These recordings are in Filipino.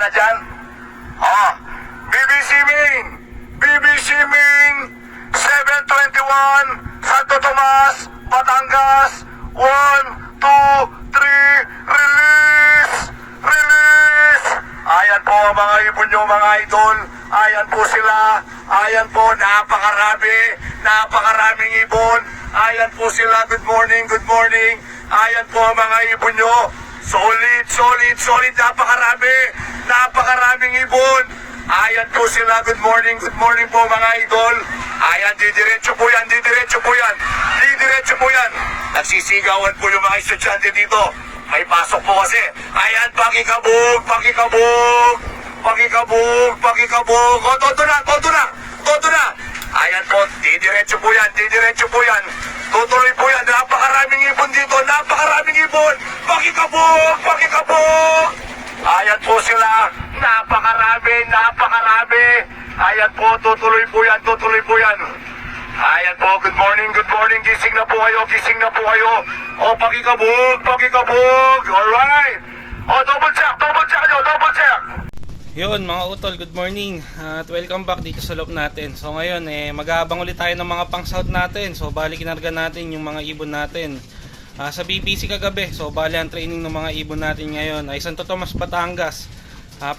dyan? Oh, BBC Main! BBC Main! 721, Santo Tomas, Batangas. 1, 2, 3, release! Release! Ayan po ang mga ibon nyo, mga idol. Ayan po sila. Ayan po, napakaraming ibon. Ayan po sila. Good morning, good morning. Ayan po ang mga ibon nyo. Solid, solid, solid. Napakaraming ibon. Ayan po sila. Good morning po mga idol. Ayan, didiretso po yan. Nagsisigawan po yung mga estudyante dito. May pasok po kasi. Ayan, pakikabog. O, todo na. Ayan po, didiretso po yan. Tutuloy po yan. Napakaraming ibon dito. Pakikabog. Ayan po sila. Napakarami. Ayan po, tutuloy po yan. Ayan po, good morning. Gising na po kayo. O, pakikabog. Alright. O, double check. Yun mga utol, good morning at welcome back dito sa loob natin. So ngayon mag-aabang ulit tayo ng mga pang-scout natin. So bali kinarga natin yung mga ibon natin sa BBC kagabi. So bali ang training ng mga ibon natin ngayon ay Santo Tomas, Batangas.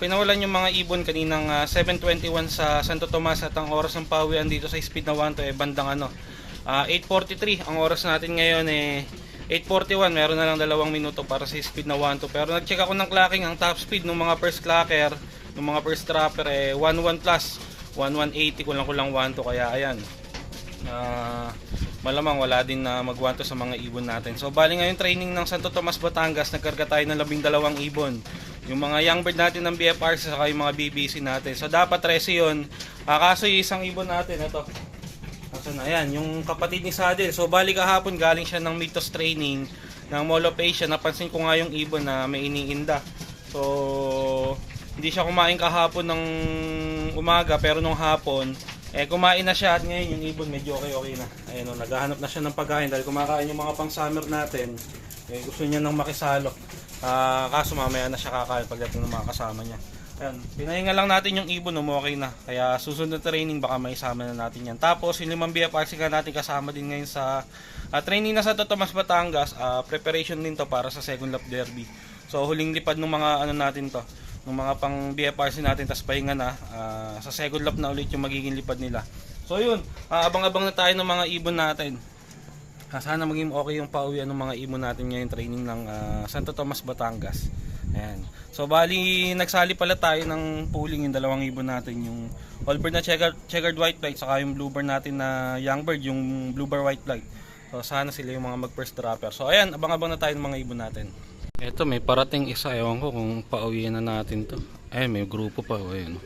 Pinawalan yung mga ibon kaninang 7:21 sa Santo Tomas at ang oras ng pauwian dito sa speed na 1 to bandang 8:43. Ang oras natin ngayon 8:41. Meron na lang 2 minuto para sa speed na 1 to. Pero nag-check ako ng clocking, ang top speed ng mga first clocker, ng mga first trapper 11 plus 1180, kulang 1 to, kaya ayan. Malamang wala din na mag 1 to sa mga ibon natin. So bali ngayon training ng Santo Tomas, Batangas, nagkarga tayo ng 12 ibon. Yung mga young bird natin ng BFRC saka yung mga BBC natin. So dapat 13 yun. Kaso yung isang ibon natin, ito. Kaso na yan, yung kapatid ni Sadel. So bali kahapon galing siya ng Mitos training ng Molopecia. Napansin ko nga yung ibon na may iniinda. So hindi siya kumain kahapon ng umaga, pero nung hapon kumain na siya at ngayon yung ibon medyo okay na. Ayun, naghahanap na siya ng pagkain dahil kumakain yung mga pang summer natin. Gusto niya nang makisalo. Kaso mamaya na siya kakain pagdating ng mga kasama niya. Ayun, pinahinga lang natin yung ibon, okay na. Kaya susunod na training baka may isama na natin yan. Tapos yung 5 BFRC ka natin kasama din ngayon sa training na sa Tomas, Batangas. Preparation din to para sa second lap derby. So huling lipad ng mga natin to, ng mga pang BFRC natin, tas pahinga na. Sa second lap na ulit yung magiging lipad nila. So yun, abang-abang na tayo ng mga ibon natin. Sana maging okay yung pauwian ng mga ibon natin ngayon training ng Santo Tomas, Batangas. Ayan. So bali nagsali pala tayo ng pooling yung 2 ibon natin, yung allbird na checkered white flight saka yung bluebird natin na young bird, yung bluebird white flight. So sana sila yung mga mag first trapper. So ayan, abang-abang na tayo ng mga ibon natin. Ito may parating isa, ewan ko kung pauwian na natin to. Ay, may grupo pa, ayun.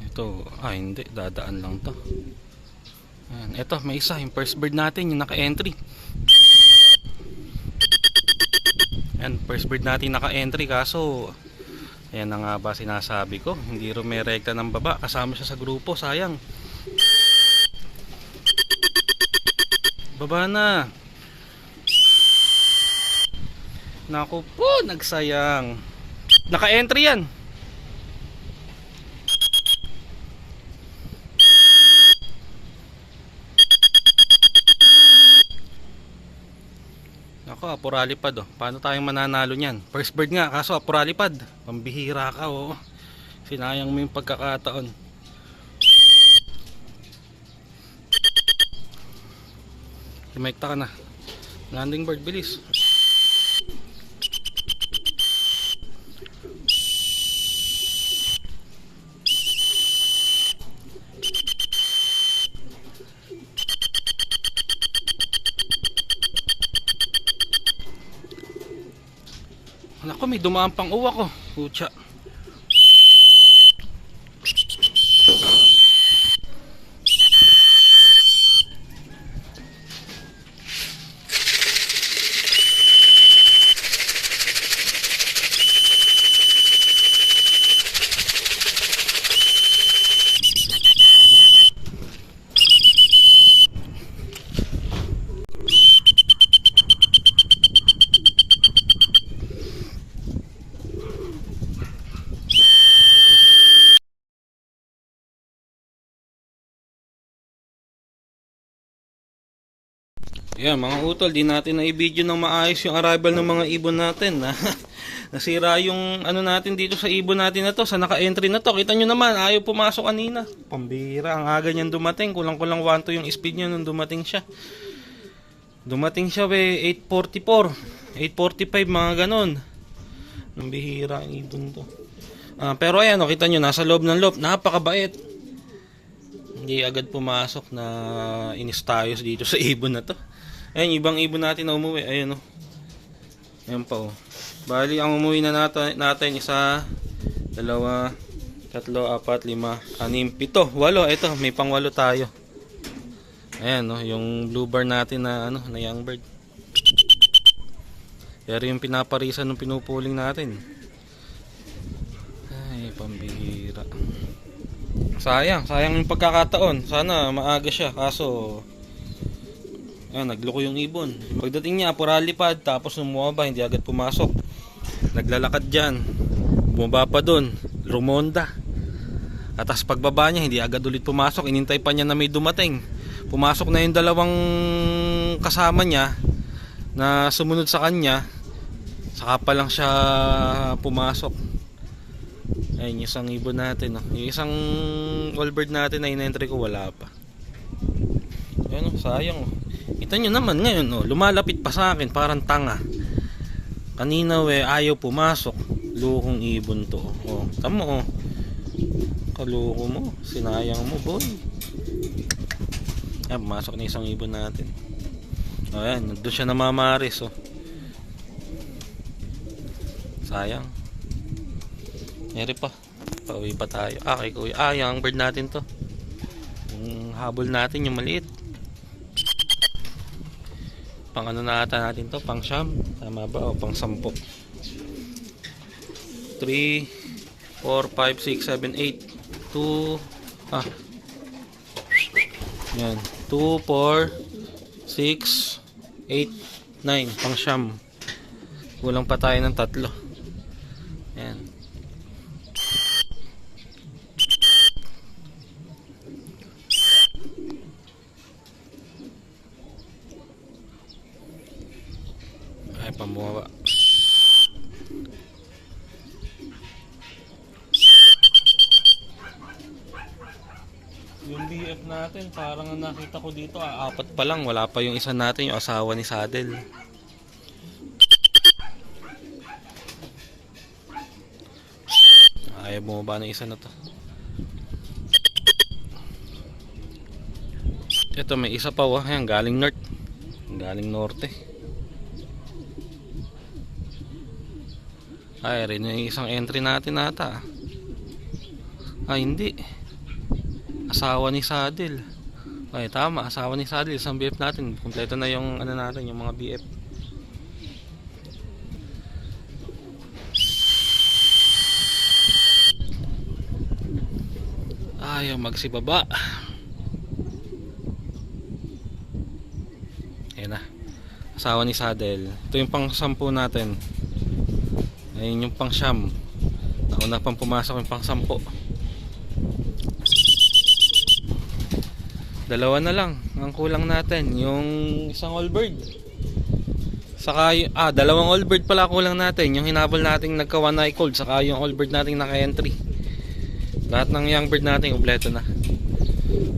Ito, hindi, dadaan lang to. Ayan, ito may isa, yung first bird natin, yung naka-entry. Ayan, first bird natin naka-entry, kaso ayan na nga ba sinasabi ko, hindi rumerekta ng baba, kasama siya sa grupo, sayang. Baba na. Naku po, nagsayang. Naka-entry yan. Naku, apuralipad oh. Paano tayong mananalo niyan? First bird nga, kaso apuralipad. Pambihira ka oh. Sinayang mo yung pagkakataon. Lumekta ka na. Landing bird, bilis. Ako, may dumaan pang uwa ko. Pucha. Yan mga utol, di natin na i-video ng maayos yung arrival ng mga ibon natin. Nasira yung ano natin dito sa ibon natin na to, sa naka-entry na to. Kita nyo naman, ayaw pumasok kanina. Pambira, ang aga niyan dumating. Kulang-kulang 1 to yung speed niya nung dumating siya. Dumating siya 8:44, 8:45 mga ganon. Ang bihira ang ibon to. Pero ayan, kita nyo, nasa loob ng loop, napakabait. Hindi agad pumasok na inistayos dito sa ibon na to. Ayan, ibang ibon natin na umuwi. Ayan o. Ayan pa o. Bali, ang umuwi na natin 1, 2, 3, 4, 5, 6, 7, 8. 8. Ito, may pang 8 tayo. Ayan o, yung blue bar natin na, na young bird. Pero yung pinaparisan ng pinupuling natin. Ay, pambihira. Sayang yung pagkakataon. Sana maaga siya, kaso ayan, nagloko yung ibon. Pagdating niya, puralipad, tapos bumaba, hindi agad pumasok. Naglalakad dyan, bumaba pa dun, rumonda. At tas pagbaba niya, hindi agad ulit pumasok. Inintay pa niya na may dumating. Pumasok na yung 2 kasama niya na sumunod sa kanya. Saka pa lang siya pumasok. Ayun, yung isang ibon natin. Yung isang all-bird natin na in-entry ko, wala pa. Ayun, sayang. Kita nyo naman ngayon, lumalapit pa sa akin, parang tanga. Kanina ayaw pumasok. Lukong ibon to. Tamo kaluko mo, sinayang mo boy. Pumasok na isang ibon natin. Ayan, doon siya namamaris. Sayang. Eri pa, pauwi pa tayo. Kay kuya, yung bird natin to. Yung habol natin, yung maliit. Pang ano na ata natin to, pang siyam. Tama ba? O pang 10. 3, 4, 5, 6, 7, 8. 2, yan. 2, 4, 6, 8, 9. Pang siyam. Kulang pa tayo ng 3. Yan. Ay, pambuwa. Yung BF natin, parang nakita ko dito, 4 pa lang. Wala pa yung isa natin, yung asawa ni Saddle. Ayaw bumaba ng isa na to. Ito, may isa pa. Ayan, galing north. Galing norte. Ay, rin yung isang entry natin ata. Hindi. Asawa ni Saddle. Ay, tama. Asawa ni Saddle. Isang BF natin. Kompleto na yung ano natin, yung mga BF. Ayaw magsibaba. Ayan na. Asawa ni Saddle. Ito yung pang 10 natin. Ayun yung pang siyam. Nauna pang pumasok yung pang 10. 2 na lang ang kulang natin. Yung isang all-bird. Saka yung, 2 all-bird pala kulang natin. Yung hinabol natin nagka 1 eye cold. Saka yung all-bird natin naka-entry. Lahat ng young bird natin kompleto na.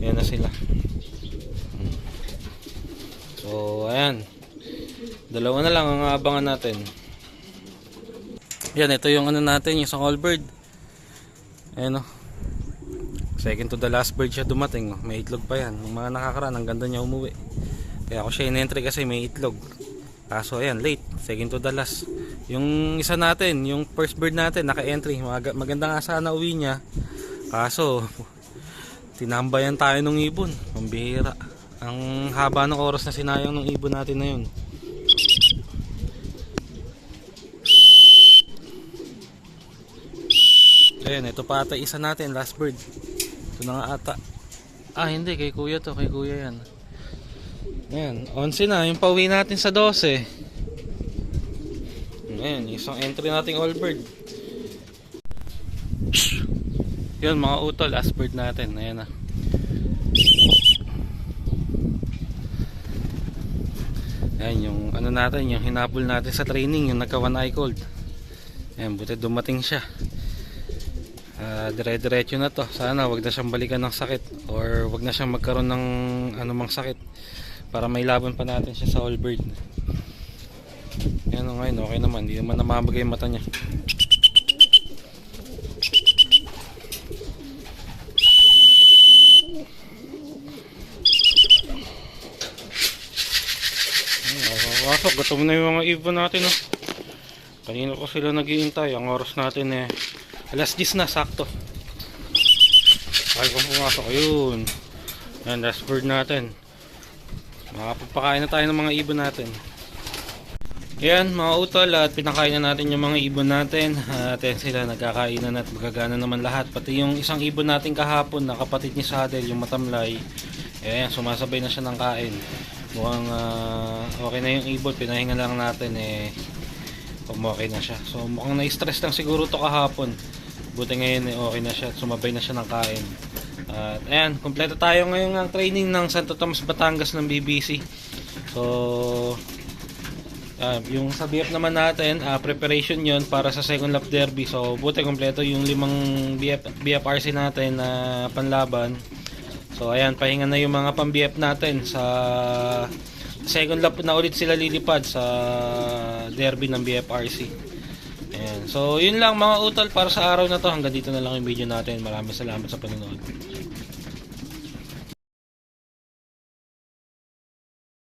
Ayan na sila. So ayan, 2 na lang ang abangan natin. Yan, ito yung ano natin, yung isang all-bird. Ayan o. Second to the last bird siya dumating. May itlog pa yan. Yung mga nakakaraan, ang ganda niya umuwi. Kaya ako siya in-entry kasi may itlog. Kaso ayan, late. Second to the last. Yung isa natin, yung first bird natin, naka-entry. Maganda nga sana uwi niya. Kaso, tinambayan tayo ng ibon. Pambihira. Ang haba ng oras na sinayang ng ibon natin na yun. Ayan, ito pa ata isa natin, last bird. Ito na nga ata. Hindi, kay kuya to, kay kuya yan. Ayan, 11 na, yung pauwi natin sa 12. Ayan, isang entry nating all bird. Yun mga utol, last bird natin. Ayan na. Ayan yung ano natin, yung hinabol natin sa training, yung nagka one eye cold. Ayan, buti dumating siya. Dire-diretso na to. Sana wag na siyang balikan ng sakit or wag na siyang magkaroon ng anumang sakit para may laban pa natin siya sa Allbird. Ayan, ngayon okay naman, hindi naman namamagay yung mata niya. Pasok, gutom na yung mga ibon natin, oh. Kanina ko sila naghihintay. Ang oras natin alas 10 na, sakto. Ay kung pumasok, ayun. Yan, last bird natin. Makapagpakain na tayo ng mga ibon natin. Yan mga utol, at pinakain na natin yung mga ibon natin. At yan sila, nagkakainan at magagana naman lahat. Pati yung isang ibon natin kahapon na kapatid ni Saddle, yung matamlay. Yan, sumasabay na siya ng kain. Mukhang okay na yung ibon, pinahinga lang natin okay na siya. So mukhang na-stress lang siguro to kahapon. Buti ngayon okay na siya at sumabay na siya ng kain. At ayan, kompleto tayo ngayon ng training ng Santo Tomas, Batangas ng BBC. So yung sa BF naman natin, preparation yon para sa second lap derby. So buti kompleto yung 5 BFRC natin na panlaban. So ayan, pahinga na yung mga pang-BF natin. Sa second lap na ulit sila lilipad sa derby ng BFRC. Ayan. So yun lang mga utol para sa araw na to. Hanggang dito na lang yung video natin. Maraming salamat sa panonood.